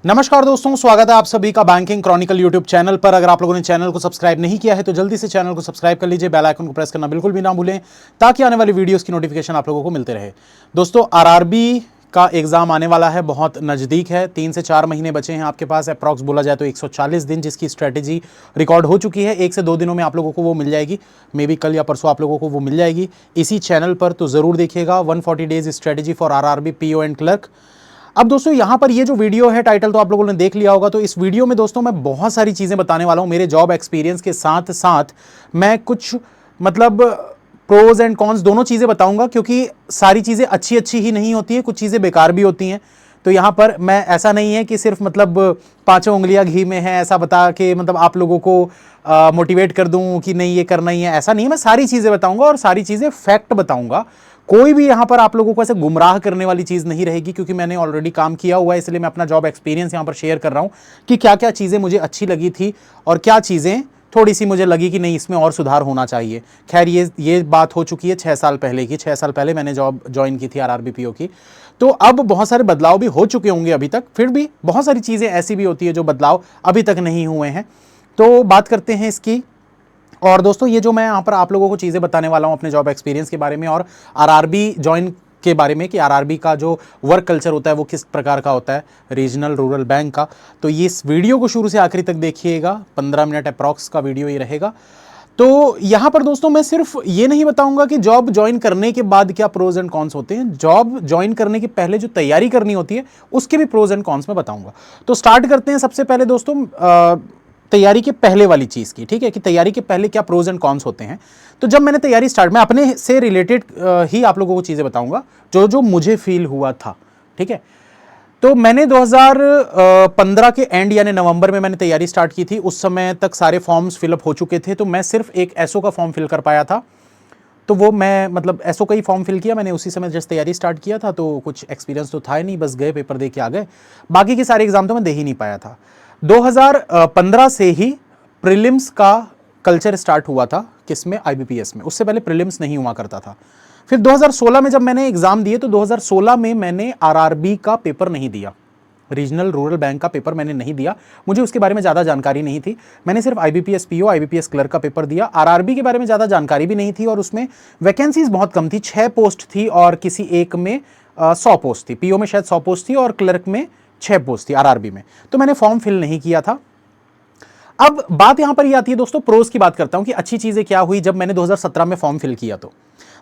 नमस्कार दोस्तों, स्वागत है आप सभी का बैंकिंग क्रॉनिकल यूट्यूब चैनल पर। अगर आप लोगों ने चैनल को सब्सक्राइब नहीं किया है तो जल्दी से चैनल को सब्सक्राइब कर लीजिए, बेल आइकन को प्रेस करना बिल्कुल भी ना भूलें ताकि आने वाली वीडियोस की नोटिफिकेशन आप लोगों को मिलते रहे। दोस्तों, आरआरबी का एग्जाम आने वाला है, बहुत नज़दीक है। 3 से 4 महीने बचे हैं आपके पास, अप्रॉक्स बोला जाए तो 140 दिन, जिसकी स्ट्रेटेजी रिकॉर्ड हो चुकी है। 1 से 2 दिनों में आप लोगों को वो मिल जाएगी, मे बी कल या परसों आप लोगों को वो मिल जाएगी इसी चैनल पर, तो ज़रूर देखिएगा। 140 days strategy for RRB PO and clerk. अब दोस्तों यहाँ पर ये जो वीडियो है, टाइटल तो आप लोगों ने देख लिया होगा। तो इस वीडियो में दोस्तों मैं बहुत सारी चीज़ें बताने वाला हूँ मेरे जॉब एक्सपीरियंस के साथ साथ। मैं कुछ मतलब प्रोज एंड कॉन्स दोनों चीज़ें बताऊंगा, क्योंकि सारी चीज़ें अच्छी अच्छी ही नहीं होती हैं, कुछ चीज़ें बेकार भी होती हैं। तो यहाँ पर मैं ऐसा नहीं है कि सिर्फ मतलब 5 उंगलियां घी में है ऐसा बता के मतलब आप लोगों को मोटिवेट कर दूं कि नहीं ये करना ही है, ऐसा नहीं है। मैं सारी चीज़ें बताऊंगा और सारी चीज़ें फैक्ट बताऊंगा। कोई भी यहाँ पर आप लोगों को ऐसे गुमराह करने वाली चीज़ नहीं रहेगी, क्योंकि मैंने ऑलरेडी काम किया हुआ है, इसलिए मैं अपना जॉब एक्सपीरियंस यहाँ पर शेयर कर रहा हूँ कि क्या क्या चीज़ें मुझे अच्छी लगी थी और क्या चीज़ें थोड़ी सी मुझे लगी कि नहीं इसमें और सुधार होना चाहिए। खैर ये बात हो चुकी है 6 साल पहले की। 6 साल पहले मैंने जॉब ज्वाइन की थी आरआरबी पीओ की। तो अब बहुत सारे बदलाव भी हो चुके होंगे अभी तक, फिर भी बहुत सारी चीज़ें ऐसी भी होती है जो बदलाव अभी तक नहीं हुए हैं। तो बात करते हैं इसकी। और दोस्तों, ये जो मैं यहाँ पर आप लोगों को चीज़ें बताने वाला हूँ अपने जॉब एक्सपीरियंस के बारे में और आरआरबी ज्वाइन के बारे में कि आरआरबी का जो वर्क कल्चर होता है वो किस प्रकार का होता है, रीजनल रूरल बैंक का। तो ये इस वीडियो को शुरू से आखिरी तक देखिएगा, 15 मिनट अप्रॉक्स का वीडियो ये रहेगा। तो यहाँ पर दोस्तों मैं सिर्फ ये नहीं बताऊंगा कि जॉब ज्वाइन करने के बाद क्या प्रोज एंड कॉन्स होते हैं, जॉब ज्वाइन करने के पहले जो तैयारी करनी होती है उसके भी प्रोज एंड कॉन्स मैं बताऊंगा। तो स्टार्ट करते हैं सबसे पहले दोस्तों तैयारी के पहले वाली चीज़ की, ठीक है, कि तैयारी के पहले क्या प्रोज एंड कॉन्स होते हैं। तो जब मैंने तैयारी स्टार्ट, मैं अपने से रिलेटेड ही आप लोगों को चीज़ें बताऊंगा जो जो मुझे फील हुआ था, ठीक है। तो मैंने 2015 के एंड यानी नवंबर में मैंने तैयारी स्टार्ट की थी। उस समय तक सारे फॉर्म्स फिलअप हो चुके थे, तो मैं सिर्फ एक एसओ का फॉर्म फिल कर पाया था। तो वो मैं मतलब एसओ का ही फॉर्म फिल किया मैंने, उसी समय जस्ट तैयारी स्टार्ट किया था। तो कुछ एक्सपीरियंस तो था ही नहीं, बस गए पेपर दे के आ गए। बाकी के सारे एग्जाम तो मैं दे ही नहीं पाया था। 2015 से ही प्रीलिम्स का कल्चर स्टार्ट हुआ था, किसमें, आईबीपीएस में। उससे पहले प्रीलिम्स नहीं हुआ करता था। फिर 2016 में जब मैंने एग्जाम दिए तो 2016 में मैंने आरआरबी का पेपर नहीं दिया, रीजनल रूरल बैंक का पेपर मैंने नहीं दिया। मुझे उसके बारे में ज़्यादा जानकारी नहीं थी। मैंने सिर्फ आईबीपीएस पीओ, आईबीपीएस क्लर्क का पेपर दिया। आरआरबी के बारे में ज़्यादा जानकारी भी नहीं थी और उसमें वैकेंसीज बहुत कम थी, 6 पोस्ट थी और किसी एक में 100 पोस्ट थी। पीओ में शायद 100 पोस्ट थी और क्लर्क में 6 पोस्ट थी आरआरबी में। तो मैंने फॉर्म फिल नहीं किया था। अब बात यहां पर ये आती है दोस्तों, प्रोज की बात करता हूं कि अच्छी चीजें क्या हुई जब मैंने 2017 में फॉर्म फिल किया। तो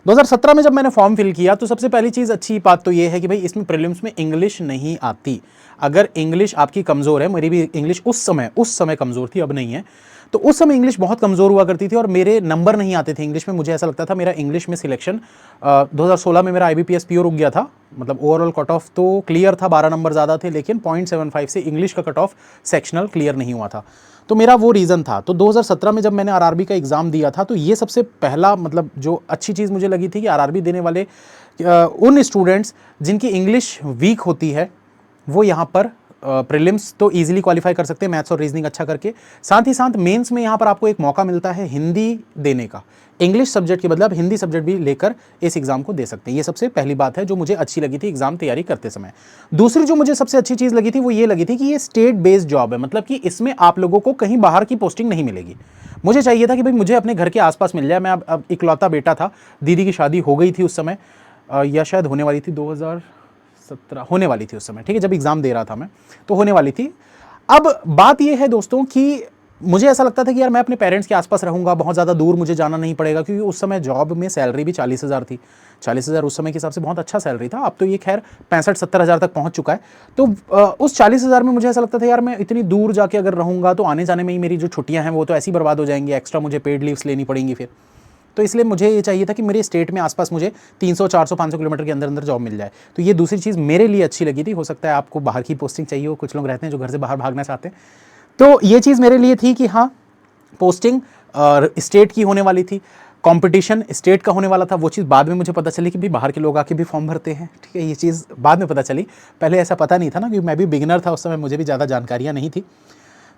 2017 में जब मैंने फॉर्म फिल किया तो सबसे पहली चीज अच्छी बात तो ये है कि भाई इसमें प्रीलिम्स में इंग्लिश नहीं आती। अगर इंग्लिश आपकी कमजोर है, मेरी भी इंग्लिश उस समय कमजोर थी, अब नहीं है। तो उस समय इंग्लिश बहुत कमजोर हुआ करती थी और मेरे नंबर नहीं आते थे इंग्लिश में। मुझे ऐसा लगता था मेरा इंग्लिश में सिलेक्शन 2016 में मेरा आईबीपीएस पीओ रुक गया था। मतलब ओवरऑल कट ऑफ तो क्लियर था, 12 नंबर ज़्यादा थे, लेकिन 0.75 से इंग्लिश का कट ऑफ सेक्शनल क्लियर नहीं हुआ था। तो मेरा वो रीज़न था। तो 2017 में जब मैंने आरआरबी का एग्ज़ाम दिया था तो ये सबसे पहला मतलब जो अच्छी चीज़ मुझे लगी थी कि आरआरबी देने वाले उन स्टूडेंट्स जिनकी इंग्लिश वीक होती है वो यहाँ पर प्रीलिम्स तो इजीली क्वालिफाई कर सकते हैं मैथ्स और रीजनिंग अच्छा करके। साथ ही साथ मेंस में यहाँ पर आपको एक मौका मिलता है हिंदी देने का। इंग्लिश सब्जेक्ट के बदले आप हिंदी सब्जेक्ट भी लेकर इस एग्जाम को दे सकते हैं। ये सबसे पहली बात है जो मुझे अच्छी लगी थी एग्जाम तैयारी करते समय। दूसरी जो मुझे सबसे अच्छी चीज़ लगी थी वो ये लगी थी कि ये स्टेट बेस्ड जॉब है, मतलब कि इसमें आप लोगों को कहीं बाहर की पोस्टिंग नहीं मिलेगी। मुझे चाहिए था कि भाई मुझे अपने घर के आसपास मिल जाए। मैं अब इकलौता बेटा था, दीदी की शादी हो गई थी उस समय, या शायद होने वाली थी, 2017 होने वाली थी उस समय, ठीक है, जब एग्ज़ाम दे रहा था मैं, तो होने वाली थी। अब बात यह है दोस्तों कि मुझे ऐसा लगता था कि यार मैं अपने पेरेंट्स के आसपास रहूँगा, बहुत ज़्यादा दूर मुझे जाना नहीं पड़ेगा, क्योंकि उस समय जॉब में सैलरी भी 40,000 थी। 40,000 उस समय के हिसाब से बहुत अच्छा सैलरी था। अब तो ये खैर 65-70 हज़ार तक पहुँच चुका है। तो उस 40,000 में मुझे ऐसा लगता था यार मैं इतनी दूर जाके अगर रहूँगा तो आने जाने में ही मेरी जो छुट्टियाँ हैं वो तो ऐसी बर्बाद हो जाएंगी, एक्स्ट्रा मुझे पेड लीव्स लेनी पड़ेंगी फिर। तो इसलिए मुझे ये चाहिए था कि मेरे स्टेट में आसपास मुझे 300, 400, 500 किलोमीटर के अंदर अंदर जॉब मिल जाए। तो ये दूसरी चीज़ मेरे लिए अच्छी लगी थी। हो सकता है आपको बाहर की पोस्टिंग चाहिए हो, कुछ लोग रहते हैं जो घर से बाहर भागना चाहते हैं। तो ये चीज़ मेरे लिए थी कि हाँ पोस्टिंग स्टेट की होने वाली थी, कंपटीशन स्टेट का होने वाला था। वो चीज़ बाद में मुझे पता चली कि भी बाहर के लोग आके भी फॉर्म भरते हैं, ठीक है, ये चीज़ बाद में पता चली। पहले ऐसा पता नहीं था ना, क्योंकि मैं भी बिगिनर था उस समय, मुझे भी ज़्यादा जानकारियाँ नहीं थी।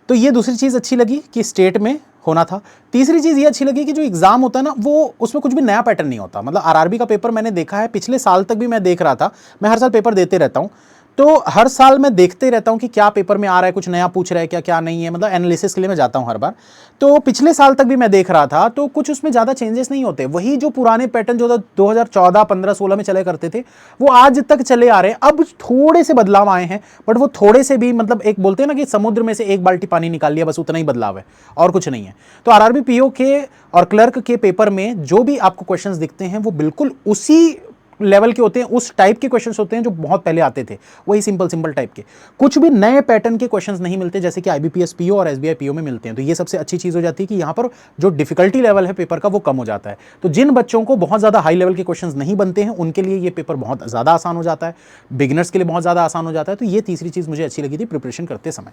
तो ये दूसरी चीज़ अच्छी लगी कि स्टेट में होना था। तीसरी चीज़ ये अच्छी लगी कि जो एग्ज़ाम होता है ना वो उसमें कुछ भी नया पैटर्न नहीं होता। मतलब आरआरबी का पेपर मैंने देखा है, पिछले साल तक भी मैं देख रहा था, मैं हर साल पेपर देते रहता हूँ। तो हर साल मैं देखते रहता हूँ कि क्या पेपर में आ रहा है, कुछ नया पूछ रहा है क्या, क्या नहीं है, मतलब एनालिसिस के लिए मैं जाता हूँ हर बार। तो पिछले साल तक भी मैं देख रहा था, तो कुछ उसमें ज़्यादा चेंजेस नहीं होते, वही जो पुराने पैटर्न जो 2014, 15, 16 में चले करते थे वो आज तक चले आ रहे हैं। अब थोड़े से बदलाव आए हैं, बट वो थोड़े से भी मतलब एक बोलते हैं ना कि समुद्र में से एक बाल्टी पानी निकाल लिया, बस उतना ही बदलाव है और कुछ नहीं है। तो आरआरबी पीओ के और क्लर्क के पेपर में जो भी आपको क्वेश्चंस दिखते हैं वो बिल्कुल उसी लेवल के होते हैं, उस टाइप के क्वेश्चंस होते हैं जो बहुत पहले आते थे, वही सिंपल सिंपल टाइप के, कुछ भी नए पैटर्न के क्वेश्चंस नहीं मिलते जैसे कि आईबीपीएस पीओ और एसबीआई पीओ में मिलते हैं। तो ये सबसे अच्छी चीज हो जाती है कि यहां पर जो डिफिकल्टी लेवल है पेपर का वो कम हो जाता है। तो जिन बच्चों को बहुत ज्यादा हाई लेवल के क्वेश्चंस नहीं बनते हैं उनके लिए ये पेपर बहुत ज्यादा आसान हो जाता है, बिगिनर्स के लिए बहुत ज्यादा आसान हो जाता है। तो ये तीसरी चीज मुझे अच्छी लगी थी प्रिपरेशन करते समय।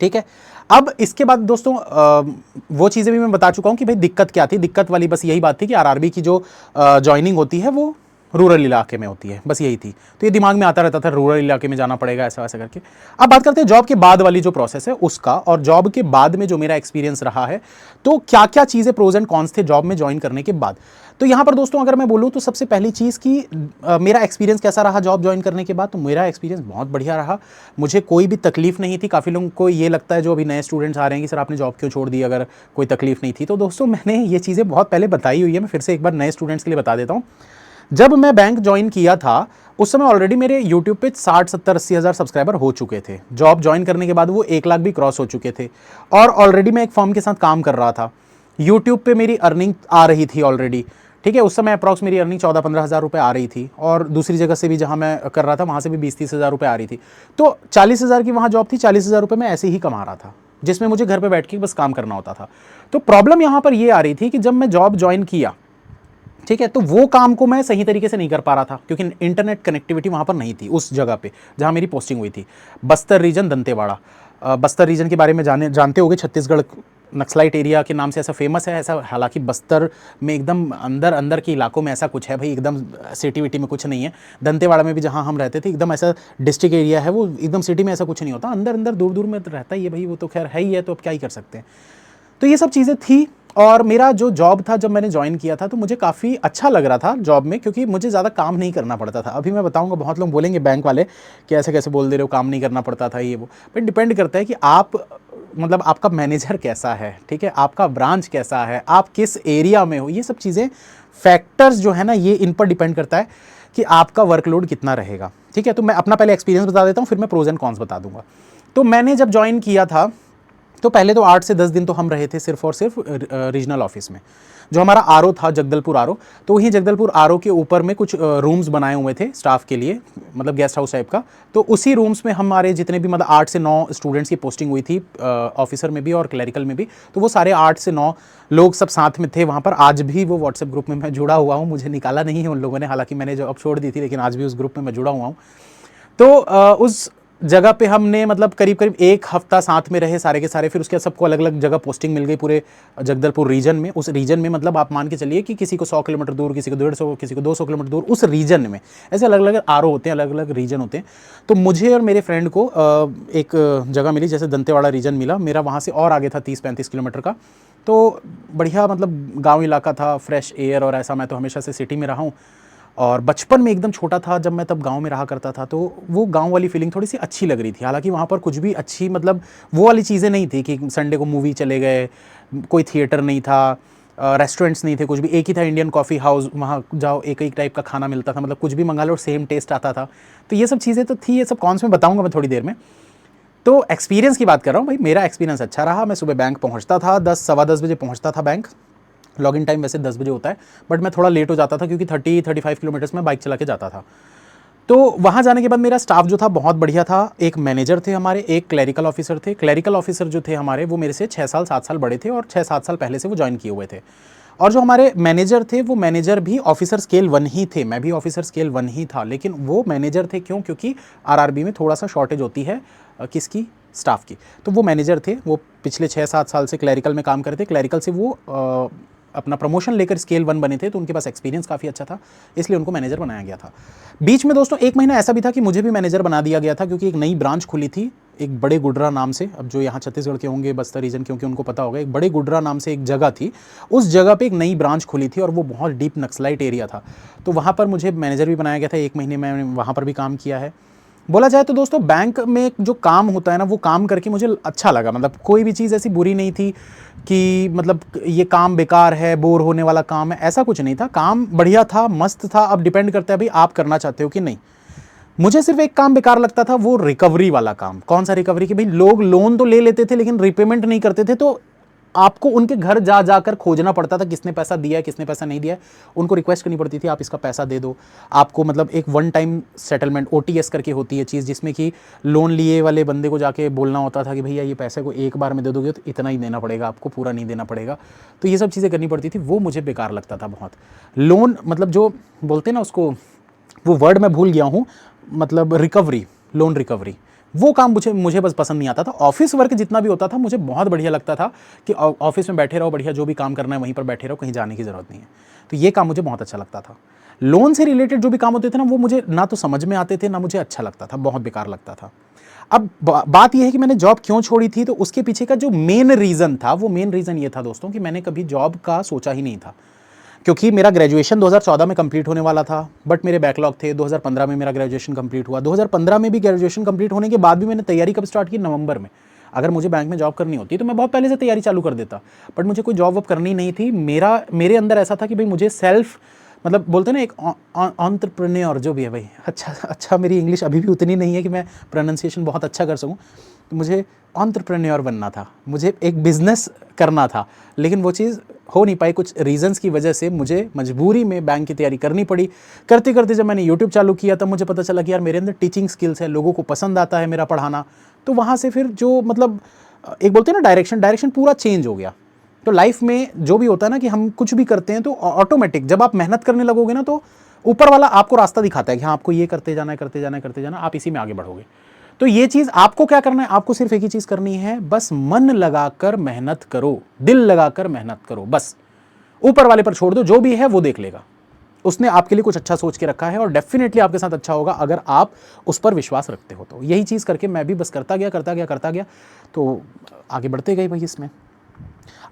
ठीक है, अब इसके बाद दोस्तों वो चीज़ें भी मैं बता चुका हूं कि भाई दिक्कत क्या थी। दिक्कत वाली बस यही बात थी कि आरआरबी की जो ज्वाइनिंग होती है वो रूरल इलाके में होती है, बस यही थी। तो ये दिमाग में आता रहता था रूरल इलाके में जाना पड़ेगा ऐसा वैसा करके। अब बात करते हैं जॉब के बाद वाली जो प्रोसेस है उसका, और जॉब के बाद में जो मेरा एक्सपीरियंस रहा है, तो क्या क्या चीज़ें प्रोज एंड कॉन्स थे जॉब में ज्वाइन करने के बाद। तो यहाँ पर दोस्तों अगर मैं बोलूँ तो सबसे पहली चीज़ कि मेरा एक्सपीरियंस कैसा रहा जॉब ज्वाइन करने के बाद, तो मेरा एक्सपीरियंस बहुत बढ़िया रहा, मुझे कोई भी तकलीफ नहीं थी। काफ़ी लोगों को ये लगता है जो अभी नए स्टूडेंट्स आ रहे हैं कि सर आपने जॉब क्यों छोड़ दी अगर कोई तकलीफ नहीं थी। तो दोस्तों मैंने ये चीज़ें बहुत पहले बताई हुई है, मैं फिर से एक बार नए स्टूडेंट्स के लिए बता देता हूँ। जब मैं बैंक ज्वाइन किया था उस समय ऑलरेडी मेरे यूट्यूब पे 60, 70, 80 हज़ार सब्सक्राइबर हो चुके थे। जॉब ज्वाइन करने के बाद वो 1 लाख भी क्रॉस हो चुके थे, और ऑलरेडी मैं एक फर्म के साथ काम कर रहा था। यूट्यूब पे मेरी अर्निंग आ रही थी ऑलरेडी, ठीक है। उस समय अप्रॉक्स मेरी अर्निंग 14-15 हज़ार रुपये आ रही थी, और दूसरी जगह से भी जहाँ मैं कर रहा था वहाँ से भी 20-30 हज़ार रुपये आ रही थी। तो 40 हज़ार की वहाँ जॉब थी, 40 हज़ार रुपये मैं ऐसे ही कमा रहा था, जिसमें मुझे घर पर बैठ के बस काम करना होता था। तो प्रॉब्लम यहाँ पर ये आ रही थी कि जब मैं जॉब ज्वाइन किया, ठीक है, तो वो काम को मैं सही तरीके से नहीं कर पा रहा था क्योंकि इंटरनेट कनेक्टिविटी वहाँ पर नहीं थी उस जगह पे जहाँ मेरी पोस्टिंग हुई थी। बस्तर रीजन, दंतेवाड़ा। बस्तर रीजन के बारे में जानते होंगे, छत्तीसगढ़ नक्सलाइट एरिया के नाम से ऐसा फेमस है। ऐसा हालांकि बस्तर में एकदम अंदर अंदर के इलाकों में ऐसा कुछ है भाई, एकदम सिटी विटी में कुछ नहीं है। दंतेवाड़ा में भी जहाँ हम रहते थे एकदम ऐसा डिस्ट्रिक्ट एरिया है, वो एकदम सिटी में ऐसा कुछ नहीं होता, अंदर अंदर दूर दूर में रहता ही है भाई, वो तो खैर है ही है, तो अब क्या ही कर सकते हैं। तो ये सब चीज़ें थी, और मेरा जो जॉब था जब मैंने ज्वाइन किया था तो मुझे काफ़ी अच्छा लग रहा था जॉब में, क्योंकि मुझे ज़्यादा काम नहीं करना पड़ता था। अभी मैं बताऊंगा, बहुत लोग बोलेंगे बैंक वाले कि ऐसे कैसे बोल दे रहे हो, काम नहीं करना पड़ता था ये वो, बट डिपेंड करता है कि आप मतलब आपका मैनेजर कैसा है, ठीक है, आपका ब्रांच कैसा है, आप किस एरिया में हो, ये सब चीज़ें फैक्टर्स जो है ना, ये इन पर डिपेंड करता है कि आपका वर्कलोड कितना रहेगा। ठीक है, तो मैं अपना पहले एक्सपीरियंस बता देता हूँ, फिर मैं प्रोज एंड कॉन्स बता दूंगा। तो मैंने जब ज्वाइन किया था तो पहले तो 8 से 10 दिन तो हम रहे थे सिर्फ और सिर्फ रीजनल ऑफिस में। जो हमारा आरओ था जगदलपुर आरओ, तो वहीं जगदलपुर आरओ के ऊपर में कुछ रूम्स बनाए हुए थे स्टाफ के लिए, मतलब गेस्ट हाउस टाइप का। तो उसी रूम्स में हमारे जितने भी मतलब 8 से 9 स्टूडेंट्स की पोस्टिंग हुई थी, ऑफिसर में भी और क्लरिकल में भी। तो वो सारे 8 से 9 लोग सब साथ में थे वहाँ पर। आज भी वो व्हाट्सएप ग्रुप में मैं जुड़ा हुआ हूँ, मुझे निकाला नहीं है उन लोगों ने, हालांकि मैंने जॉब छोड़ दी थी, लेकिन आज भी उस ग्रुप में मैं जुड़ा हुआ हूँ। तो उस जगह पे हमने मतलब करीब करीब 1 हफ्ता साथ में रहे सारे के सारे। फिर उसके बाद सबको अलग अलग जगह पोस्टिंग मिल गई पूरे जगदलपुर रीजन में। उस रीजन में मतलब आप मान के चलिए कि किसी को 100 किलोमीटर दूर, किसी को 150, किसी को 200 किलोमीटर दूर, उस रीजन में ऐसे अलग अलग आरओ होते हैं, अलग अलग रीजन होते हैं। तो मुझे और मेरे फ्रेंड को एक जगह मिली, जैसे दंतेवाड़ा रीजन मिला, मेरा वहाँ से और आगे था 30-35 किलोमीटर का। तो बढ़िया मतलब गाँव इलाका था, फ्रेश एयर और ऐसा। मैं तो हमेशा से सिटी में रहा हूँ, और बचपन में एकदम छोटा था जब मैं तब गांव में रहा करता था, तो वो गांव वाली फीलिंग थोड़ी सी अच्छी लग रही थी। हालांकि वहाँ पर कुछ भी अच्छी मतलब वो वाली चीज़ें नहीं थी कि संडे को मूवी चले गए, कोई थिएटर नहीं था, रेस्टोरेंट्स नहीं थे, कुछ भी। एक ही था इंडियन कॉफ़ी हाउस, वहाँ जाओ एक ही टाइप का खाना मिलता था, मतलब कुछ भी मंगा लो सेम टेस्ट आता था। तो ये सब चीज़ें तो थी, ये सब कौन से में बताऊँगा मैं थोड़ी देर में। तो एक्सपीरियंस की बात कर रहा हूँ भाई, मेरा एक्सपीरियंस अच्छा रहा। मैं सुबह बैंक पहुँचता था, 10, सवा 10 बजे पहुँचता था बैंक। लॉगिन टाइम वैसे 10 बजे होता है, बट मैं थोड़ा लेट हो जाता था क्योंकि 30-35 किलोमीटर्स में बाइक चला के जाता था। तो वहाँ जाने के बाद मेरा स्टाफ जो था बहुत बढ़िया था। एक मैनेजर थे हमारे, एक क्लरिकल ऑफिसर थे। क्लरिकल ऑफिसर जो थे हमारे वो मेरे से 6 साल 7 साल बड़े थे, और 6-7 साल पहले से वो ज्वाइन किए हुए थे। और जो हमारे मैनेजर थे वो मैनेजर भी ऑफिसर स्केल 1 ही थे, मैं भी ऑफिसर स्केल 1 ही था, लेकिन वो मैनेजर थे क्यों? क्योंकि आरआरबी में थोड़ा सा शॉर्टेज होती है किसकी? स्टाफ की। तो वो मैनेजर थे, वो पिछले 6-7 साल से क्लरिकल में काम करते। क्लरिकल से वो अपना प्रमोशन लेकर स्केल 1 बने थे, तो उनके पास एक्सपीरियंस काफ़ी अच्छा था, इसलिए उनको मैनेजर बनाया गया था। बीच में दोस्तों 1 महीना ऐसा भी था कि मुझे भी मैनेजर बना दिया गया था, क्योंकि एक नई ब्रांच खुली थी एक बड़े गुडरा नाम से। अब जो यहाँ छत्तीसगढ़ के होंगे बस्तर रीजन, क्योंकि उनको पता होगा, एक बड़े गुडरा नाम से एक जगह थी, उस जगह पे एक नई ब्रांच खुली थी, और वो बहुत डीप नक्सलाइट एरिया था। तो वहाँ पर मुझे मैनेजर भी बनाया गया था। 1 महीने मैंने वहाँ पर भी काम किया है। बोला जाए तो दोस्तों बैंक में जो काम होता है ना, वो काम करके मुझे अच्छा लगा। मतलब कोई भी चीज़ ऐसी बुरी नहीं थी कि मतलब ये काम बेकार है, बोर होने वाला काम है, ऐसा कुछ नहीं था। काम बढ़िया था, मस्त था। अब डिपेंड करता है भाई आप करना चाहते हो कि नहीं। मुझे सिर्फ एक काम बेकार लगता था, वो रिकवरी वाला काम। कौन सा रिकवरी? कि भाई लोग लोन तो ले लेते थे लेकिन रिपेमेंट नहीं करते थे, तो आपको उनके घर जा जाकर खोजना पड़ता था किसने पैसा दिया है, किसने पैसा नहीं दिया है। उनको रिक्वेस्ट करनी पड़ती थी आप इसका पैसा दे दो। आपको मतलब एक वन टाइम सेटलमेंट OTS करके होती है चीज़, जिसमें कि लोन लिए वाले बंदे को जाके बोलना होता था कि भैया ये पैसे को एक बार में दे दोगे तो इतना ही देना पड़ेगा, आपको पूरा नहीं देना पड़ेगा। तो ये सब चीज़ें करनी पड़ती थी, वो मुझे बेकार लगता था बहुत। लोन मतलब जो बोलते हैं ना उसको, वो वर्ड मैं भूल गया हूँ, मतलब रिकवरी, लोन रिकवरी, वो काम मुझे बस पसंद नहीं आता था। ऑफिस वर्क जितना भी होता था मुझे बहुत बढ़िया लगता था कि ऑफिस में बैठे रहो, बढ़िया जो भी काम करना है वहीं पर बैठे रहो, कहीं जाने की ज़रूरत नहीं है। तो ये काम मुझे बहुत अच्छा लगता था। लोन से रिलेटेड जो भी काम होते थे ना, वो मुझे ना तो समझ में आते थे, ना मुझे अच्छा लगता था, बहुत बेकार लगता था। अब बात यह है कि मैंने जॉब क्यों छोड़ी थी, तो उसके पीछे का जो मेन रीज़न था, वो मेन रीज़न ये था दोस्तों कि मैंने कभी जॉब का सोचा ही नहीं था। क्योंकि मेरा ग्रेजुएशन 2014 में कंप्लीट होने वाला था, बट मेरे बैकलॉग थे। 2015 में मेरा ग्रेजुएशन कंप्लीट हुआ। 2015 में भी ग्रेजुएशन कंप्लीट होने के बाद भी मैंने तैयारी कब स्टार्ट की? नवंबर में। अगर मुझे बैंक में जॉब करनी होती तो मैं बहुत पहले से तैयारी चालू कर देता, बट मुझे कोई जॉब वॉब करनी नहीं थी। मेरे अंदर ऐसा था कि भाई मुझे सेल्फ, मतलब बोलते हैं ना एक एंटरप्रेन्योर जो भी है भाई, अच्छा मेरी इंग्लिश अभी भी उतनी नहीं है कि मैं प्रोनाउंसिएशन बहुत अच्छा कर सकूं। तो मुझे एंटरप्रेन्योर बनना था, मुझे एक बिज़नेस करना था, लेकिन वो चीज़ हो नहीं पाई। कुछ रीजंस की वजह से मुझे मजबूरी में बैंक की तैयारी करनी पड़ी। करते करते जब मैंने यूट्यूब चालू किया तब मुझे पता चला कि यार मेरे अंदर टीचिंग स्किल्स है, लोगों को पसंद आता है मेरा पढ़ाना। तो वहाँ से फिर जो मतलब एक बोलते हैं ना डायरेक्शन पूरा चेंज हो गया। तो लाइफ में जो भी होता है ना कि हम कुछ भी करते हैं तो ऑटोमेटिक जब आप मेहनत करने लगोगे ना, तो ऊपर वाला आपको रास्ता दिखाता है कि हाँ आपको ये करते जाना है, करते जाना है, करते जाना, आप इसी में आगे बढ़ोगे। तो ये चीज़ आपको क्या करना है, आपको सिर्फ एक ही चीज़ करनी है, बस मन लगाकर मेहनत करो, दिल लगाकर मेहनत करो, बस ऊपर वाले पर छोड़ दो, जो भी है वो देख लेगा। उसने आपके लिए कुछ अच्छा सोच के रखा है और डेफिनेटली आपके साथ अच्छा होगा अगर आप उस पर विश्वास रखते हो। तो यही चीज़ करके मैं भी बस करता गया, तो आगे बढ़ते गए भाई इसमें।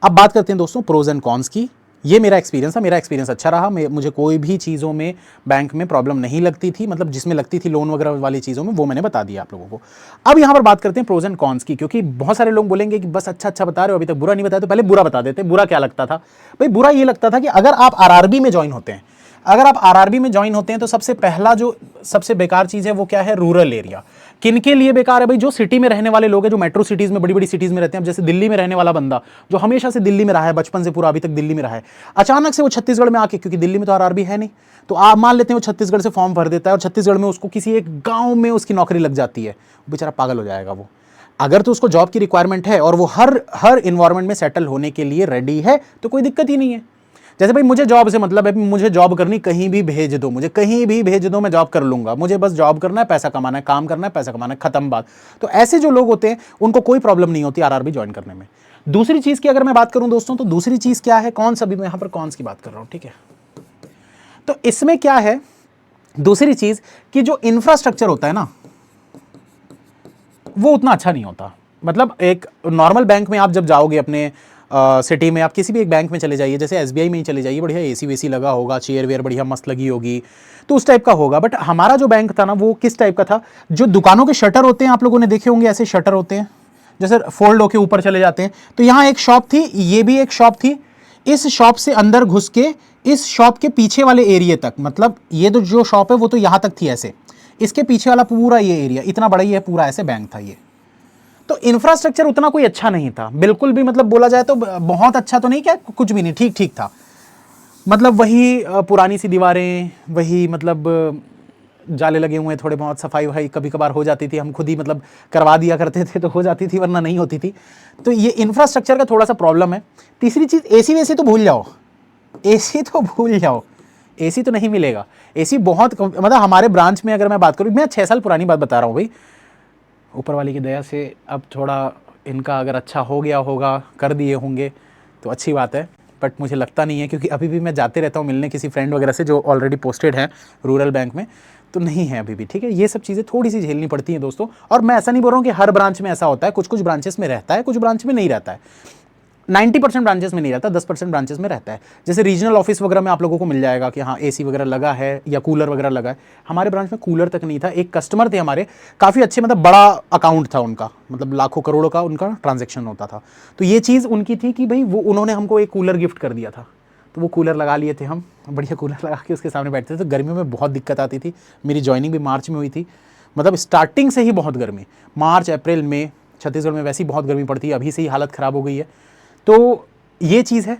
अब बात करते हैं दोस्तों प्रोज एंड कॉन्स की। ये मेरा एक्सपीरियंस था, मेरा एक्सपीरियंस अच्छा रहा। मुझे कोई भी चीज़ों में बैंक में प्रॉब्लम नहीं लगती थी, मतलब जिसमें लगती थी लोन वगैरह वाली चीज़ों में, वो मैंने बता दिया आप लोगों को। अब यहाँ पर बात करते हैं प्रोज एंड कॉन्स की, क्योंकि बहुत सारे लोग बोलेंगे कि बस अच्छा बता रहे हो, अभी तक बुरा नहीं बताया। तो पहले बुरा बता देते। बुरा क्या लगता था भाई? बुरा ये लगता था कि अगर आप RRB में ज्वाइन होते हैं, तो सबसे पहला जो सबसे बेकार चीज़ है वो क्या है? Rural area. किनके लिए बेकार है भाई? जो सिटी में रहने वाले लोग हैं, जो मेट्रो सिटीज़ में, बड़ी बड़ी सिटीज़ में रहते हैं। अब जैसे दिल्ली में रहने वाला बंदा जो हमेशा से दिल्ली में रहा है, बचपन से पूरा अभी तक दिल्ली में रहा है, अचानक से वो छत्तीसगढ़ में आके, क्योंकि दिल्ली में तो RRB है नहीं, तो आप मान लेते हैं वो छत्तीसगढ़ से फॉर्म भर देता है और छत्तीसगढ़ में उसको किसी एक गाँव में उसकी नौकरी लग जाती है। बेचारा पागल हो जाएगा वो। अगर तो उसको जॉब की रिक्वायरमेंट है और वो हर इन्वायरमेंट में सेटल होने के लिए रेडी है, तो कोई दिक्कत ही नहीं है। जैसे भाई मुझे जॉब से मतलब है, मुझे जॉब करनी, कहीं भी भेज दो, मुझे कहीं भी भेज दो, मैं जॉब कर लूंगा। मुझे बस जॉब करना है, पैसा कमाना है, काम करना है, पैसा कमाना है, खत्म बात। तो ऐसे जो लोग होते हैं उनको कोई प्रॉब्लम नहीं होती RRB ज्वाइन करने में। दूसरी चीज की अगर मैं बात करूं दोस्तों, तो दूसरी चीज क्या है? कौन सा भी मैं यहां पर कौन सी बात कर रहा हूं, ठीक है। तो इसमें क्या है दूसरी चीज कि जो इंफ्रास्ट्रक्चर होता है ना, वो उतना अच्छा नहीं होता। मतलब एक नॉर्मल बैंक में आप जब जाओगे अपने सिटी में, आप किसी भी एक बैंक में चले जाइए, जैसे SBI में ही चले जाइए, बढ़िया AC वेसी लगा होगा, चेयर वेयर बढ़िया मस्त लगी होगी, तो उस टाइप का होगा। बट हमारा जो बैंक था ना, वो किस टाइप का था? जो दुकानों के शटर होते हैं, आप लोगों ने देखे होंगे, ऐसे शटर होते हैं जैसे फोल्ड होके ऊपर चले जाते हैं। तो यहाँ एक शॉप थी, ये भी एक शॉप थी। इस शॉप से अंदर घुस के इस शॉप के पीछे वाले एरिया तक, मतलब ये तो जो शॉप है वो तो यहाँ तक थी ऐसे, इसके पीछे वाला पूरा ये एरिया इतना बड़ा ही है, पूरा ऐसे बैंक था ये। तो इंफ्रास्ट्रक्चर उतना कोई अच्छा नहीं था, बिल्कुल भी। मतलब बोला जाए तो बहुत अच्छा तो नहीं, क्या कुछ भी नहीं, ठीक ठीक था। मतलब वही पुरानी सी दीवारें, वही मतलब जाले लगे हुए, थोड़े बहुत सफाई वफाई कभी कभार हो जाती थी, हम खुद ही मतलब करवा दिया करते थे तो हो जाती थी, वरना नहीं होती थी। तो ये इंफ्रास्ट्रक्चर का थोड़ा सा प्रॉब्लम है। तीसरी चीज़ AC वेसी तो भूल जाओ, AC तो भूल जाओ, AC तो नहीं मिलेगा। AC बहुत मतलब हमारे ब्रांच में अगर मैं बात करूँ, मैं 6 साल पुरानी बात बता रहा हूँ भाई, ऊपर वाले की दया से अब थोड़ा इनका अगर अच्छा हो गया होगा, कर दिए होंगे तो अच्छी बात है, बट मुझे लगता नहीं है, क्योंकि अभी भी मैं जाते रहता हूँ मिलने किसी फ्रेंड वगैरह से जो ऑलरेडी पोस्टेड है रूरल बैंक में, तो नहीं है अभी भी, ठीक है। ये सब चीज़ें थोड़ी सी झेलनी पड़ती हैं दोस्तों। और मैं ऐसा नहीं बोल रहा हूँ कि हर ब्रांच में ऐसा होता है, कुछ कुछ ब्रांचेस में रहता है, कुछ ब्रांच में नहीं रहता है। 90% ब्रांचेस में नहीं रहता, 10% ब्रांचेस में रहता है। जैसे रीजनल ऑफिस वगैरह में आप लोगों को मिल जाएगा कि हाँ एसी वगैरह लगा है या कूलर वगैरह लगा है। हमारे ब्रांच में कूलर तक नहीं था। एक कस्टमर थे हमारे, काफ़ी अच्छे, मतलब बड़ा अकाउंट था उनका, मतलब लाखों करोड़ों का उनका ट्रांजेक्शन होता था। तो ये चीज़ उनकी थी कि भाई वो उन्होंने हमको एक कूलर गिफ्ट कर दिया था, तो वो कूलर लगा लिए थे हम, बढ़िया कूलर लगा के उसके सामने बैठते थे। तो गर्मियों में बहुत दिक्कत आती थी। मेरी ज्वाइनिंग भी मार्च में हुई थी, मतलब स्टार्टिंग से ही बहुत गर्मी, मार्च अप्रैल मई, छत्तीसगढ़ में वैसी बहुत गर्मी पड़ती है, अभी से ही हालत ख़राब हो गई है। तो ये चीज़ है।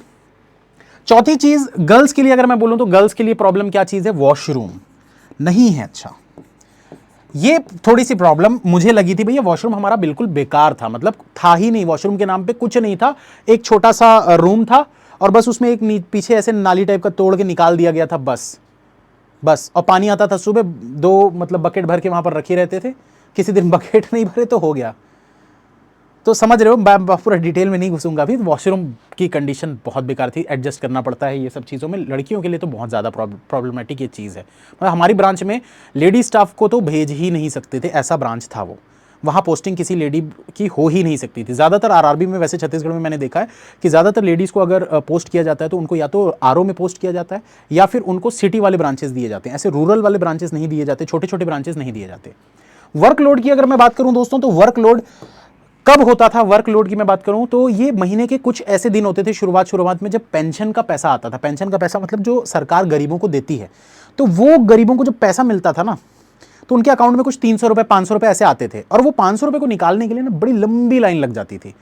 चौथी चीज़, गर्ल्स के लिए अगर मैं बोलूँ तो गर्ल्स के लिए प्रॉब्लम क्या चीज़ है, वॉशरूम नहीं है अच्छा। ये थोड़ी सी प्रॉब्लम मुझे लगी थी। भैया वॉशरूम हमारा बिल्कुल बेकार था, मतलब था ही नहीं, वॉशरूम के नाम पे कुछ नहीं था। एक छोटा सा रूम था और बस उसमें एक पीछे ऐसे नाली टाइप का तोड़ के निकाल दिया गया था, बस। और पानी आता था सुबह, 2 मतलब बकेट भर के वहां पर रखे रहते थे। किसी दिन बकेट नहीं भरे तो हो गया। तो समझ रहे हो, मैं पूरा डिटेल में नहीं घुसूंगा अभी। वॉशरूम की कंडीशन बहुत बेकार थी, एडजस्ट करना पड़ता है ये सब चीज़ों में। लड़कियों के लिए तो बहुत ज़्यादा प्रॉब्लमेटिक ये चीज़ है। मतलब हमारी ब्रांच में लेडी स्टाफ को तो भेज ही नहीं सकते थे, ऐसा ब्रांच था वो। वहाँ पोस्टिंग किसी लेडी की हो ही नहीं सकती थी। ज़्यादातर आरआरबी में, वैसे छत्तीसगढ़ में मैंने देखा है कि ज़्यादातर लेडीज़ को अगर पोस्ट किया जाता है तो उनको या तो आरओ में पोस्ट किया जाता है या फिर उनको सिटी वाले ब्रांचेस दिए जाते हैं। ऐसे रूरल वाले ब्रांचेस नहीं दिए जाते, छोटे छोटे ब्रांचेस नहीं दिए जाते। वर्कलोड की अगर मैं बात करूं दोस्तों, तो वर्कलोड कब होता था, वर्कलोड की मैं बात करूं तो ये महीने के कुछ ऐसे दिन होते थे शुरुआत में, जब पेंशन का पैसा आता था। पेंशन का पैसा मतलब जो सरकार गरीबों को देती है, तो वो गरीबों को जब पैसा मिलता था ना, तो उनके अकाउंट में कुछ 300 रुपए 500 रुपए ऐसे आते थे, और वो 500 रुपए को निकालने के लिए ना बड़ी लंबी लाइन लग जाती थी।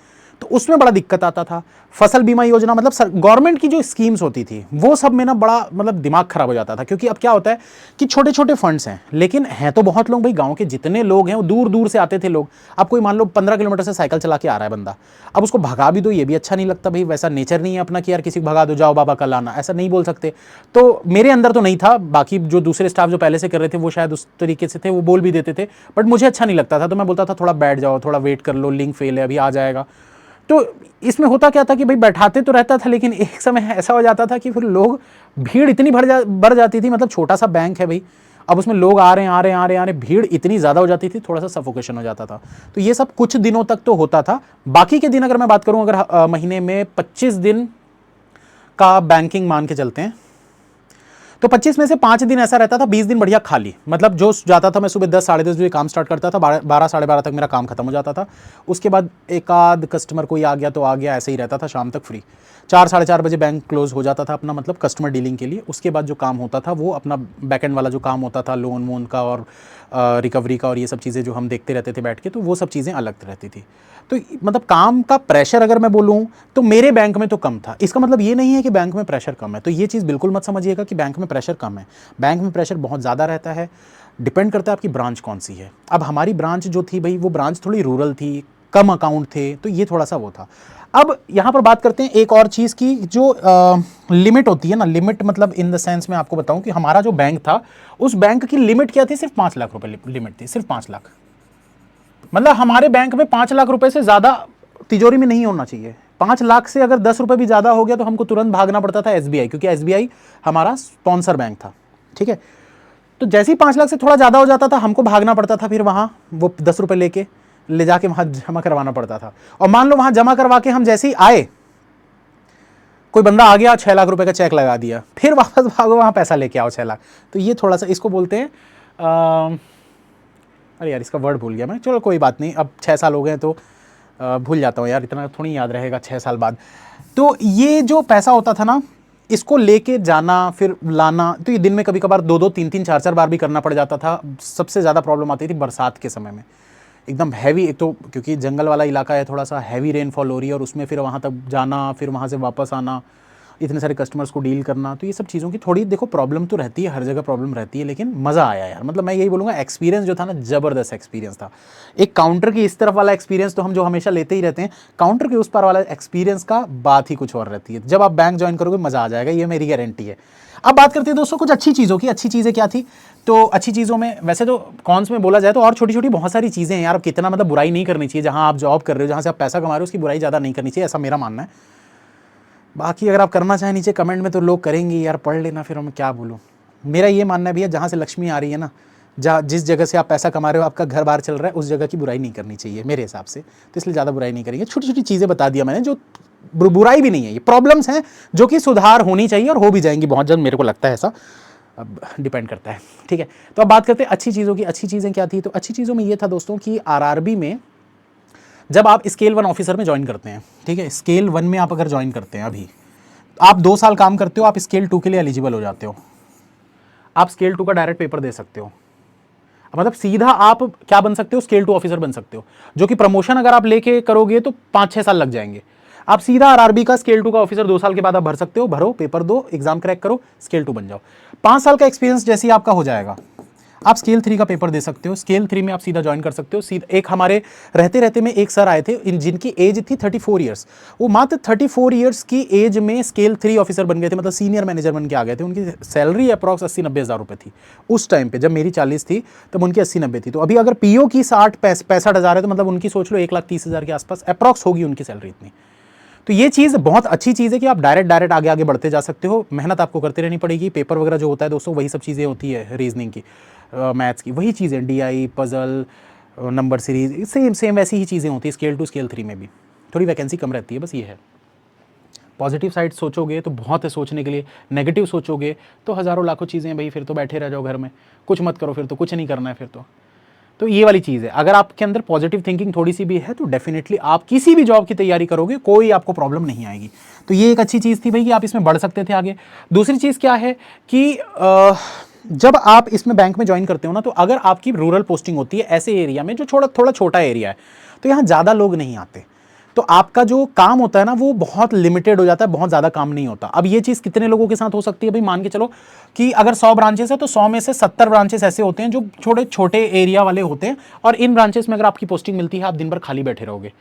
तो उसमें बड़ा दिक्कत आता था। फसल बीमा योजना, मतलब गवर्नमेंट की जो स्कीम्स होती थी वो सब में ना बड़ा मतलब दिमाग खराब हो जाता था। क्योंकि अब क्या होता है कि छोटे छोटे फंड्स हैं, लेकिन हैं तो बहुत लोग, भाई गांव के जितने लोग हैं वो दूर दूर से आते थे लोग। अब कोई मान लो 15 किलोमीटर से साइकिल चला के आ रहा है बंदा, अब उसको भगा भी दो ये भी अच्छा नहीं लगता। भाई वैसा नेचर नहीं है अपना कि यार किसी को भगा दो, जाओ बाबा कल आना, ऐसा नहीं बोल सकते। तो मेरे अंदर तो नहीं था, बाकी जो दूसरे स्टाफ जो पहले से कर रहे थे वो शायद उस तरीके से थे, वो बोल भी देते थे, बट मुझे अच्छा नहीं लगता था। तो मैं बोलता था थोड़ा बैठ जाओ, थोड़ा वेट कर लो, लिंक फेल है अभी आ जाएगा। तो इसमें होता क्या था कि भाई बैठाते तो रहता था, लेकिन एक समय ऐसा हो जाता था कि फिर लोग, भीड़ इतनी बढ़ जाती थी। मतलब छोटा सा बैंक है भाई, अब उसमें लोग आ रहे हैं, भीड़ इतनी ज़्यादा हो जाती थी, थोड़ा सा सफोकेशन हो जाता था। तो ये सब कुछ दिनों तक तो होता था। बाकी के दिन अगर मैं बात करूं, अगर महीने में 25 दिन का बैंकिंग मान के चलते हैं, तो 25 में से 5 दिन ऐसा रहता था, 20 दिन बढ़िया खाली। मतलब जो जाता था, मैं सुबह 10 साढ़े 10 बजे काम स्टार्ट करता था, 12 साढ़े 12 तक मेरा काम खत्म हो जाता था। उसके बाद एक आध कस्टमर कोई आ गया तो आ गया, ऐसे ही रहता था, शाम तक फ्री। 4 साढ़े 4 बजे बैंक क्लोज हो जाता था अपना, मतलब कस्टमर डीलिंग के लिए। उसके बाद जो काम होता था वो अपना बैकएंड वाला जो काम होता था, लोन वोन का और रिकवरी का और ये सब चीज़ें जो हम देखते रहते थे बैठ के, तो वो सब चीज़ें अलग रहती थी। तो मतलब काम का प्रेशर अगर मैं बोलूँ तो मेरे बैंक में तो कम था। इसका मतलब ये नहीं है कि बैंक में प्रेशर कम है, तो ये चीज़ बिल्कुल मत समझिएगा कि बैंक में प्रेशर कम है। बैंक में प्रेशर बहुत ज़्यादा रहता है, डिपेंड करता है आपकी ब्रांच कौन सी है। अब हमारी ब्रांच जो थी भाई, वो ब्रांच थोड़ी रूरल थी, कम अकाउंट थे, तो ये थोड़ा सा वो था। अब यहाँ पर बात करते हैं एक और चीज़ की, जो लिमिट होती है ना, लिमिट मतलब इन द सेंस में आपको बताऊं कि हमारा जो बैंक था, उस बैंक की लिमिट क्या थी, सिर्फ 5 लाख रुपए लिमिट थी, सिर्फ 5 लाख। मतलब हमारे बैंक में 5 लाख रुपए से ज़्यादा तिजोरी में नहीं होना चाहिए। 5 लाख से अगर 10 रुपए भी ज़्यादा हो गया तो हमको तुरंत भागना पड़ता था एसबीआई, क्योंकि एसबीआई हमारा स्पॉन्सर बैंक था, ठीक है। तो जैसे ही 5 लाख से थोड़ा ज़्यादा हो जाता था, हमको भागना पड़ता था फिर वहाँ, वो 10 रुपए लेके ले जाके वहाँ जमा करवाना पड़ता था। और मान लो वहाँ जमा करवा के हम जैसे ही आए, कोई बंदा आ गया 6 लाख रुपए का चेक लगा दिया, फिर वापस भागो वहाँ पैसा लेके आओ 6 लाख। तो ये थोड़ा सा, इसको बोलते हैं अरे यार इसका वर्ड भूल गया मैं, चलो कोई बात नहीं, अब 6 साल हो गए तो भूल जाता हूँ यार, इतना थोड़ी याद रहेगा 6 साल बाद। तो ये जो पैसा होता था ना, इसको लेके जाना फिर लाना, तो ये दिन में कभी कभार 2-2 3-3 4-4 बार भी करना पड़ जाता था। सबसे ज़्यादा प्रॉब्लम आती थी बरसात के समय में, एकदम हैवी, एक तो क्योंकि जंगल वाला इलाका है, थोड़ा सा हैवी रेनफॉल हो रही है, और उसमें फिर वहाँ तक जाना, फिर वहाँ से वापस आना, इतने सारे कस्टमर्स को डील करना, तो ये सब चीज़ों की थोड़ी देखो प्रॉब्लम तो रहती है, हर जगह प्रॉब्लम रहती है, लेकिन मज़ा आया यार। मतलब मैं यही बोलूँगा, एक्सपीरियंस जो था ना, ज़बरदस्त एक्सपीरियंस था। एक काउंटर की इस तरफ वाला एक्सपीरियंस तो हम जो हमेशा लेते ही रहते हैं, काउंटर के उस पार वाला एक्सपीरियंस का बात ही कुछ और रहती है। जब आप बैंक ज्वाइन करोगे मज़ा आ जाएगा, ये मेरी गारंटी है। अब बात करते हैं दोस्तों कुछ अच्छी चीज़ों की। अच्छी चीज़ें क्या थी, तो अच्छी चीज़ों में वैसे तो कॉन्स में बोला जाए तो और छोटी छोटी बहुत सारी चीज़ें हैं यार। अब कितना मतलब बुराई नहीं करनी चाहिए, जहाँ आप जॉब कर रहे हो, जहाँ से आप पैसा कमा रहे हो, उसकी बुराई ज़्यादा नहीं करनी चाहिए, ऐसा मेरा मानना है। बाकी अगर आप करना चाहें नीचे कमेंट में तो लोग करेंगे यार, पढ़ लेना, फिर मैं क्या बोलूँ। मेरा ये मानना है भैया, जहाँ से लक्ष्मी आ रही है ना, जहाँ जिस जगह से आप पैसा कमा रहे हो, आपका घर बार चल रहा है, उस जगह की बुराई नहीं करनी चाहिए मेरे हिसाब से। तो इसलिए ज़्यादा बुराई नहीं करेंगे। छोटी छोटी चीज़ें बता दिया मैंने जो बुराई भी नहीं है, ये प्रॉब्लम्स हैं जो कि सुधार होनी चाहिए और हो भी जाएंगी बहुत जल्द, मेरे को लगता है ऐसा, अब डिपेंड करता है। ठीक है, तो अब बात करते हैं अच्छी चीज़ों की। अच्छी चीज़ें क्या थी? तो अच्छी चीज़ों में ये था दोस्तों कि आरआरबी में जब आप स्केल 1 ऑफिसर में ज्वाइन करते हैं, ठीक है, स्केल 1 में आप अगर ज्वाइन करते हैं, अभी आप 2 साल काम करते हो, आप स्केल 2 के लिए एलिजिबल हो जाते हो, आप स्केल 2 का डायरेक्ट पेपर दे सकते हो, मतलब सीधा आप क्या बन सकते हो, स्केल 2 ऑफिसर बन सकते हो, जो कि प्रमोशन अगर आप लेके करोगे तो 5-6 साल लग जाएंगे। आप सीधा आरआरबी का स्केल 2 का ऑफिसर 2 साल के बाद आप भर सकते हो, भरो, पेपर दो, एग्जाम क्रैक करो, स्केल 2 बन जाओ। 5 साल का एक्सपीरियंस जैसे ही आपका हो जाएगा, आप स्केल 3 का पेपर दे सकते हो, स्केल 3 में आप सीधा ज्वाइन कर सकते हो। सीधा एक हमारे रहते रहते में एक सर आए थे जिनकी एज थी 34 ईयर्स, वो मात्र 34 ईयर्स की एज में स्केल 3 ऑफिसर बन गए थे, मतलब सीनियर मैनेजर बन के आ गए थे। उनकी सैलरी अप्रॉक्स 80-90 हज़ार रुपये थी उस टाइम पे, जब मेरी 40 थी तब उनकी 80-90 थी। तो अभी अगर पीओ की 60-65 हज़ार है तो मतलब उनकी सोच लो 1,30,000 के आसपास अप्रॉक्स होगी उनकी सैलरी इतनी। तो ये चीज़ बहुत अच्छी चीज़ है कि आप डायरेक्ट आगे आगे बढ़ते जा सकते हो। मेहनत आपको करते रहनी पड़ेगी, पेपर वगैरह जो होता है दोस्तों वही सब चीज़ें होती है, रीजनिंग की, मैथ्स की, वही चीज़ें, DI, puzzle, number series, same वैसी ही चीज़ें होती है स्केल 2 स्केल 3 में भी। थोड़ी वैकेंसी कम रहती है, बस ये है। पॉजिटिव साइड सोचोगे तो बहुत है सोचने के लिए, नेगेटिव सोचोगे तो हज़ारों लाखों चीज़ें हैं भाई, फिर तो बैठे रह जाओ घर में, कुछ मत करो, फिर तो कुछ नहीं करना है फिर तो ये वाली चीज़ है। अगर आपके अंदर पॉजिटिव थिंकिंग थोड़ी सी भी है तो डेफिनेटली आप किसी भी जॉब की तैयारी करोगे, कोई आपको प्रॉब्लम नहीं आएगी। तो ये एक अच्छी चीज़ थी भाई कि आप इसमें बढ़ सकते थे आगे। दूसरी चीज़ क्या है कि जब आप इसमें बैंक में ज्वाइन करते हो ना, तो अगर आपकी रूरल पोस्टिंग होती है ऐसे एरिया में जो थोड़ा छोटा एरिया है, तो यहाँ ज़्यादा लोग नहीं आते, तो आपका जो काम होता है ना वो बहुत लिमिटेड हो जाता है, बहुत ज़्यादा काम नहीं होता। अब ये चीज़ कितने लोगों के साथ हो सकती है भाई? मान के चलो कि अगर 100 ब्रांचेस है तो 100 में से 70 ब्रांचेस ऐसे होते हैं जो छोटे एरिया वाले होते हैं, और इन ब्रांचेस में अगर आपकी पोस्टिंग मिलती है, आप दिन भर खाली बैठे रहोगे।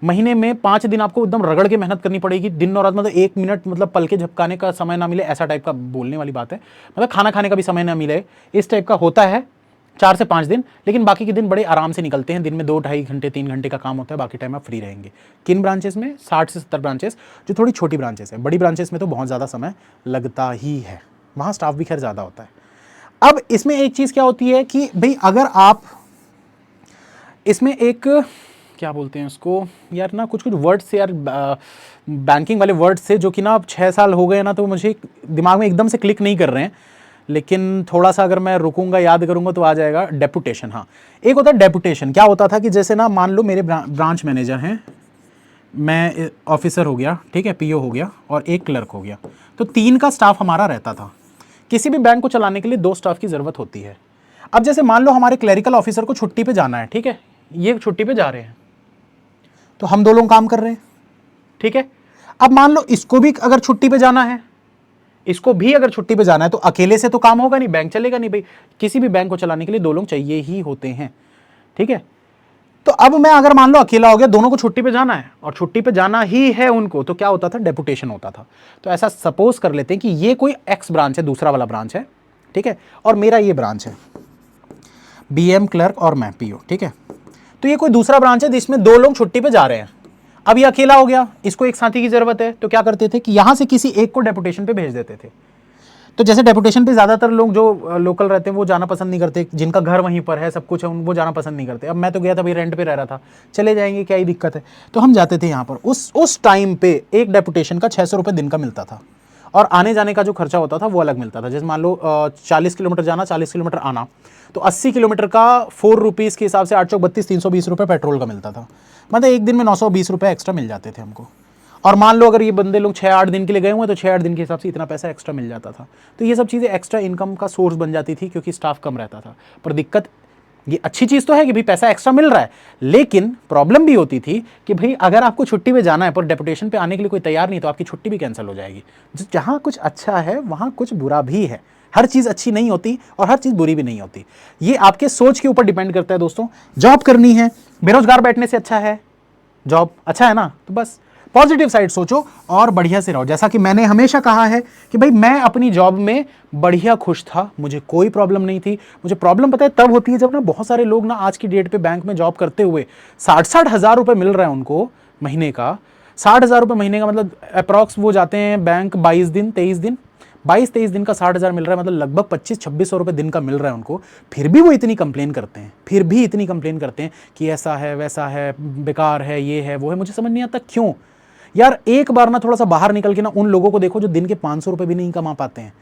महीने में 5 दिन आपको एकदम रगड़ के मेहनत करनी पड़ेगी, दिन और रात, मतलब 1 मिनट मतलब पल के झपकाने का समय ना मिले, ऐसा टाइप का बोलने वाली बात है, मतलब खाना खाने का भी समय ना मिले, इस टाइप का होता है 4 से 5 दिन। लेकिन बाकी के दिन बड़े आराम से निकलते हैं, दिन में 2-2.5 घंटे 3 घंटे का काम होता है, बाकी टाइम आप फ्री रहेंगे। किन ब्रांचेस में? 60 से 70 ब्रांचेस, जो थोड़ी छोटी ब्रांचेस हैं। बड़ी ब्रांचेस में तो बहुत ज़्यादा समय लगता ही है, वहाँ स्टाफ भी खैर ज़्यादा होता है। अब इसमें एक चीज़ क्या होती है कि भाई अगर आप इसमें एक क्या बोलते हैं उसको यार, ना कुछ वर्ड्स से यार, बैंकिंग वाले वर्ड्स से जो कि ना अब 6 साल हो गए ना, तो मुझे दिमाग में एकदम से क्लिक नहीं कर रहे हैं, लेकिन थोड़ा सा अगर मैं रुकूंगा, याद करूंगा तो आ जाएगा। डेपुटेशन, हाँ, एक होता है डेपुटेशन। क्या होता था कि जैसे ना मान लो मेरे ब्रांच मैनेजर हैं, मैं ऑफिसर हो गया, ठीक है, पीओ हो गया और एक क्लर्क हो गया, तो 3 का स्टाफ हमारा रहता था। किसी भी बैंक को चलाने के लिए 2 स्टाफ की ज़रूरत होती है। अब जैसे मान लो हमारे क्लरिकल ऑफिसर को छुट्टी पे जाना है, ठीक है, ये छुट्टी पे जा रहे हैं, तो हम 2 लोग काम कर रहे हैं, ठीक है। अब मान लो इसको भी अगर छुट्टी पे जाना है, इसको भी अगर छुट्टी पे जाना है, तो अकेले से तो काम होगा नहीं, बैंक चलेगा नहीं भाई। किसी भी बैंक को चलाने के लिए 2 लोग चाहिए ही होते हैं, ठीक है। तो अब मैं अगर मान लो अकेला हो गया, दोनों को छुट्टी पे जाना है और छुट्टी पे जाना ही है उनको, तो क्या होता था? डेपुटेशन होता था। तो ऐसा सपोज कर लेते हैं कि ये कोई एक्स ब्रांच है, दूसरा वाला ब्रांच है, ठीक है, और मेरा ये ब्रांच है, बीएम क्लर्क और मैं पीओ, ठीक है। तो ये कोई दूसरा ब्रांच है जिसमें 2 लोग छुट्टी पे जा रहे हैं। अब ये अकेला हो गया, इसको एक साथी की जरूरत है, तो क्या करते थे कि यहां से किसी एक को डेपुटेशन पे भेज देते थे। तो जैसे डेपुटेशन पे ज़्यादातर लोग जो लोकल रहते हैं वो जाना पसंद नहीं करते, जिनका घर वहीं पर है, सब कुछ है, वो जाना पसंद नहीं करते। अब मैं तो गया था भाई, रेंट पे रह रहा था, चले जाएंगे, क्या ही दिक्कत है। तो हम जाते थे यहाँ पर। उस टाइम पे एक डेपुटेशन का 600 रुपये दिन का मिलता था, और आने जाने का जो खर्चा होता था वो अलग मिलता था। जैसे मान लो 40 किलोमीटर जाना, 40 किलोमीटर आना, तो 80 किलोमीटर का 4 रुपीज़ के हिसाब से 8 चौक 32, 320 रुपये पेट्रोल का मिलता था। मतलब एक दिन में 920 रुपये एक्स्ट्रा मिल जाते थे हमको। और मान लो अगर ये बंदे लोग 6-8 दिन के लिए गए हुए, तो 6-8 दिन के हिसाब से इतना पैसा एक्स्ट्रा मिल जाता था। तो ये सब चीज़ें एक्स्ट्रा इनकम का सोर्स बन जाती थी, क्योंकि स्टाफ कम रहता था। पर दिक्कत, ये अच्छी चीज़ तो है कि भाई पैसा एक्स्ट्रा मिल रहा है, लेकिन प्रॉब्लम भी होती थी कि भाई अगर आपको छुट्टी पे जाना है पर डेपुटेशन पे आने के लिए कोई तैयार नहीं, तो आपकी छुट्टी भी कैंसिल हो जाएगी। जहाँ कुछ अच्छा है वहाँ कुछ बुरा भी है। हर चीज़ अच्छी नहीं होती और हर चीज़ बुरी भी नहीं होती। ये आपके सोच के ऊपर डिपेंड करता है दोस्तों। जॉब करनी है, बेरोजगार बैठने से अच्छा है जॉब, अच्छा है ना? तो बस पॉजिटिव साइड सोचो और बढ़िया से रहो। जैसा कि मैंने हमेशा कहा है कि भाई मैं अपनी जॉब में बढ़िया खुश था, मुझे कोई प्रॉब्लम नहीं थी। मुझे प्रॉब्लम पता है तब होती है जब ना बहुत सारे लोग ना आज की डेट पे बैंक में जॉब करते हुए 60-60 हज़ार रुपये मिल रहा है उनको महीने का। 60 हज़ार रुपये महीने का मतलब अप्रॉक्स वो जाते हैं बैंक 22 दिन 23 दिन, 22-23 दिन का 60 हज़ार मिल रहा है, मतलब लगभग 2500-2600 रुपये दिन का मिल रहा है उनको। फिर भी वो इतनी कंप्लेन करते हैं, फिर भी इतनी कंप्लेन करते हैं कि ऐसा है वैसा है, बेकार है, ये है वो है। मुझे समझ नहीं आता क्यों। यार एक बार ना थोड़ा सा बाहर निकल के ना उन लोगों को देखो जो दिन के 500 रुपए भी नहीं कमा पाते हैं।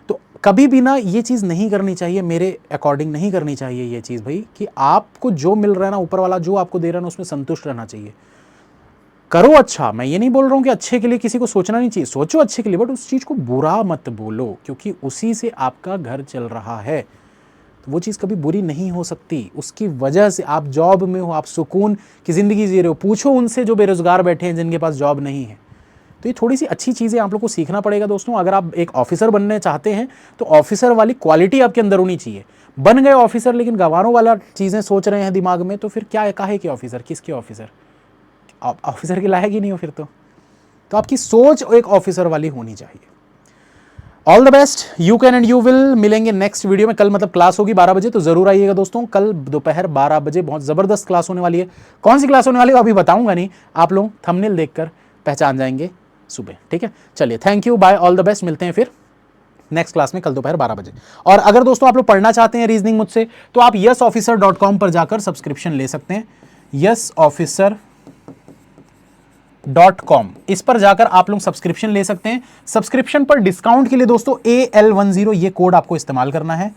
तो कभी भी ना ये चीज़ नहीं करनी चाहिए, मेरे अकॉर्डिंग नहीं करनी चाहिए ये चीज़ भाई, कि आपको जो मिल रहा है ना, ऊपर वाला जो आपको दे रहा है ना, उसमें संतुष्ट रहना चाहिए। करो अच्छा, मैं ये नहीं बोल रहा हूँ कि अच्छे के लिए किसी को सोचना नहीं चाहिए, सोचो अच्छे के लिए, बट उस चीज़ को बुरा मत बोलो, क्योंकि उसी से आपका घर चल रहा है। तो वो चीज़ कभी बुरी नहीं हो सकती, उसकी वजह से आप जॉब में हो, आप सुकून की ज़िंदगी जी रहे हो। पूछो उनसे जो बेरोज़गार बैठे हैं, जिनके पास जॉब नहीं है। तो ये थोड़ी सी अच्छी चीज़ें आप लोग को सीखना पड़ेगा दोस्तों। अगर आप एक ऑफिसर बनने चाहते हैं तो ऑफिसर वाली क्वालिटी आपके अंदर होनी चाहिए। बन गए ऑफिसर लेकिन गंवारों वाला चीज़ें सोच रहे हैं दिमाग में, तो फिर क्या काहे के ऑफिसर, किसके ऑफिसर, आप ऑफिसर के लायक ही नहीं हो फिर तो आपकी सोच एक ऑफिसर वाली होनी चाहिए। All the best, you can and you will. मिलेंगे नेक्स्ट वीडियो में। कल मतलब क्लास होगी 12 बजे, तो जरूर आइएगा दोस्तों। कल दोपहर 12 बजे बहुत जबरदस्त क्लास होने वाली है। कौन सी क्लास होने वाली है अभी बताऊंगा नहीं, आप लोग थंबनेल देखकर पहचान जाएंगे सुबह। ठीक है, चलिए, thank you, bye, all the best. मिलते हैं फिर नेक्स्ट क्लास में कल दोपहर 12 बजे। और अगर दोस्तों आप लोग पढ़ना चाहते हैं रीजनिंग मुझसे, तो आप yesofficer.com पर जाकर सब्सक्रिप्शन ले सकते हैं। yesofficer.com, इस पर जाकर आप लोग सब्सक्रिप्शन ले सकते हैं। सब्सक्रिप्शन पर डिस्काउंट के लिए दोस्तों AL10 ये कोड आपको इस्तेमाल करना है।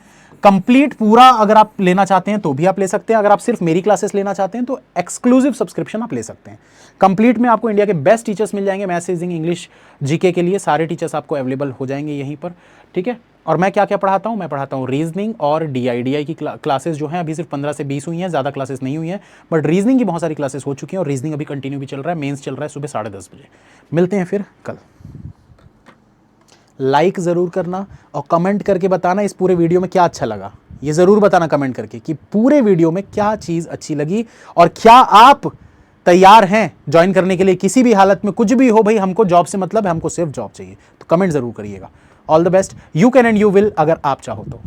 कंप्लीट पूरा अगर आप लेना चाहते हैं तो भी आप ले सकते हैं। अगर आप सिर्फ मेरी क्लासेस लेना चाहते हैं तो एक्सक्लूसिव सब्सक्रिप्शन आप ले सकते हैं। कंप्लीट में आपको इंडिया के बेस्ट टीचर्स मिल जाएंगे, मैथ्स, रीजनिंग, इंग्लिश, जीके के लिए सारे टीचर्स आपको अवेलेबल हो जाएंगे यहीं पर। ठीक है, और मैं क्या क्या पढ़ाता हूँ, मैं पढ़ाता हूँ रीजनिंग और DI की क्लासेस जो हैं अभी सिर्फ 15 से 20 हुई हैं, ज़्यादा क्लासेस नहीं हुई हैं, बट रीजनिंग की बहुत सारी क्लासेस हो चुकी हैं और रीजनिंग अभी कंटिन्यू भी चल रहा है। मेंस चल रहा है सुबह 10:30 बजे। मिलते हैं फिर कल। लाइक ज़रूर करना और कमेंट करके बताना इस पूरे वीडियो में क्या अच्छा लगा। ये ज़रूर बताना कमेंट करके कि पूरे वीडियो में क्या चीज़ अच्छी लगी, और क्या आप तैयार हैं ज्वाइन करने के लिए किसी भी हालत में। कुछ भी हो भाई, हमको जॉब से मतलब है, हमको सिर्फ जॉब चाहिए, तो कमेंट ज़रूर करिएगा। All the best, you can and you will, अगर आप चाहो तो।